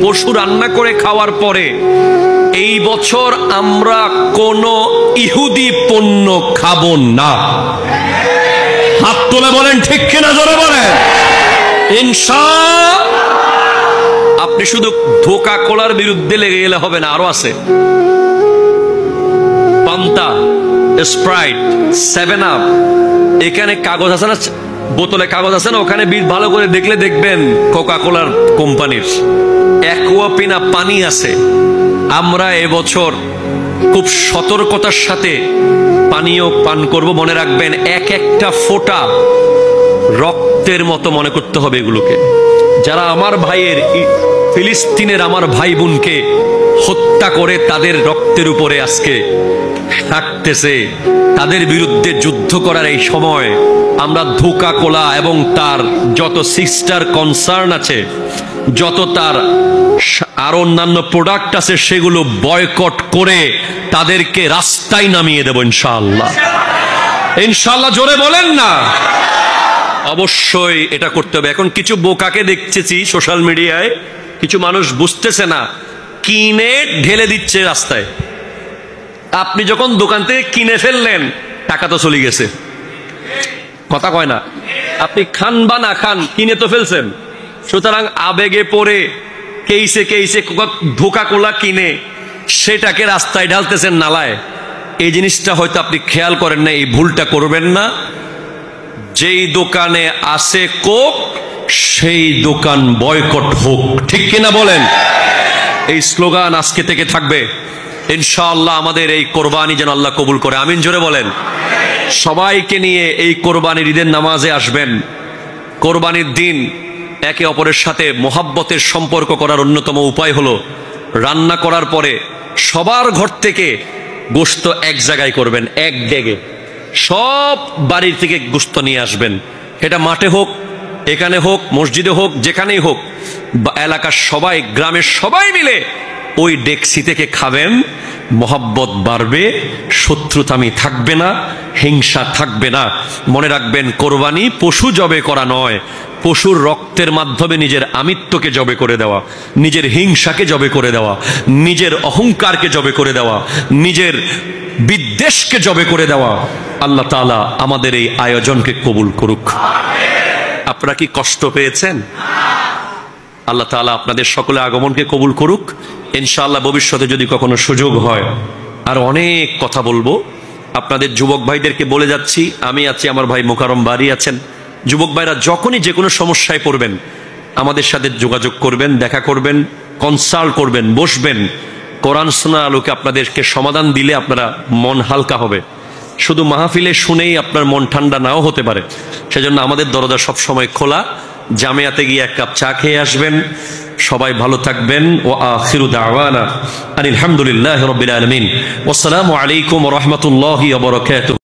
পশু রান্না করে খাওয়ার পরে এই বছর আমরা কোনো ইহুদি পণ্য খাবো না। হাত তুলে বলেন ঠিক কিনা, জোরে বলেন ইনশাআল্লাহ। আপনি শুধু ধোকা কোলার বিরুদ্ধে লেগে গেলে হবে না, আরো আছে পান্তা, স্প্রাইট, 7 আপ। এখানে কাগজ আছে না, বোতলে কাগজ আছে না, ওখানে বিল ভালো করে দেখলে দেখবেন কোকা কোলার কোম্পানির। অ্যাকুয়াপিনা পানি আছে। আমরা এবছর খুব সতর্কতার সাথে পানীয় পান করব। মনে রাখবেন, এক একটা ফোঁটা রক্তের মতো মনে করতে হবে এগুলোকে। যারা আমার ভাইয়ের, ফিলিস্তিনের আমার ভাই বোনকে হত্যা করে তাদের রক্তের উপরে আজকে থাকতেছে, তাদের বিরুদ্ধে যুদ্ধ করার এই সময় আমরা ধোকা কোলা এবং তার যত সিস্টার কনসার্ন আছে, যত তার আর অন্যান্য প্রোডাক্ট আছে, সেগুলো বয়কট করে তাদেরকে রাস্তায় নামিয়ে দেব ইনশাআল্লাহ। ইনশাআল্লাহ জোরে বলেন না। অবশ্যই এটা করতে হবে। এখন কিছু বোকাকে দেখতেছি সোশ্যাল মিডিয়ায়, কিছু মানুষ বুঝতেছে না, কিনে ঢেলে দিচ্ছে রাস্তায়। আপনি যখন দোকান থেকে কিনে ফেললেন, টাকা তো চলে গেছে, কথা কয় না। আপনি খান বা না খান, কিনে তো ফেলছেন। সুতরাং আবেগে পড়ে কেইসে কেইসে ধোকা কোলা কিনে সেটাকে রাস্তায় ঢালতেছেন, নালায়। এই জিনিসটা হয়তো আপনি খেয়াল করেন না, এই ভুলটা করবেন না। যেই দোকানে আছে কোক, সেই দোকান বয়কট হোক, ঠিক কিনা বলেন। এই স্লোগান আজকে থেকে থাকবে ইনশাআল্লাহ। আমাদের এই কোরবানি যেন আল্লাহ কবুল করে, আমিন জোরে বলেন। সবাইকে নিয়ে এই কোরবানির ঈদের নামাজে আসবেন। কোরবানির দিন একে অপরের সাথে মোহাব্বতের সম্পর্ক করার অন্যতম উপায় হলো, রান্না করার পরে সবার ঘর থেকে গোশত এক জায়গায় করবেন, এক ডেগে। সব বাড়ির থেকে গোশত নিয়ে আসবেন। এটা মাঠে হোক, এখানে হোক, মসজিদে হোক, যেখানেই হোক, এলাকার সবাই, গ্রামের সবাই মিলে ওই ডেকসি থেকে খাবেন। মোহাব্বত বাড়বে, শত্রুতামি থাকবে না, হিংসা থাকবে না। মনে রাখবেন, কোরবানি পশু জবে করা নয়, পশুর রক্তের মাধ্যমে নিজের আমিত্বকে জবে করে দেওয়া, নিজের হিংসাকে জবে করে দেওয়া, নিজের অহংকারকে জবে করে দেওয়া, নিজের বিদ্বেষকে জবে করে দেওয়া। আল্লাহ তাআলা আমাদের এই আয়োজনকে কবুল করুক। আপনারা কি কষ্ট পেয়েছেন? আল্লাহ তাআলা আপনাদের সকলের আগমনকে কবুল করুক ইনশাআল্লাহ। ভবিষ্যতে যদি কখনো সুযোগ হয় আর অনেক কথা বলবো। আপনাদের যুবক ভাইদেরকে বলে যাচ্ছি, আমি আছি, আমার ভাই মোকাররম বাড়ি আছেন। যুবক ভাইরা যখনই যে কোনো সমস্যায় পড়বেন, আমাদের সাথে যোগাযোগ করবেন, দেখা করবেন, কনসাল্ট করবেন, বসবেন। কোরআন সুন্নাহর আলোকে আপনাদেরকে সমাধান দিলে আপনারা মন হালকা হবে। শুধু মাহফিলে শুনেই আপনার মন ঠান্ডা নাও হতে পারে। সেজন্য আমাদের দরজা সবসময় খোলা। জামিয়াতে গিয়ে এক কাপ চা খেয়ে আসবেন। সবাই ভালো থাকবেন। ওয়া আখিরু দাওয়ানা আলহামদুলিল্লাহি রাব্বিল আলামিন। ওয়াসসালামু আলাইকুম ওয়া রাহমাতুল্লাহি ওয়া বারাকাতুহু।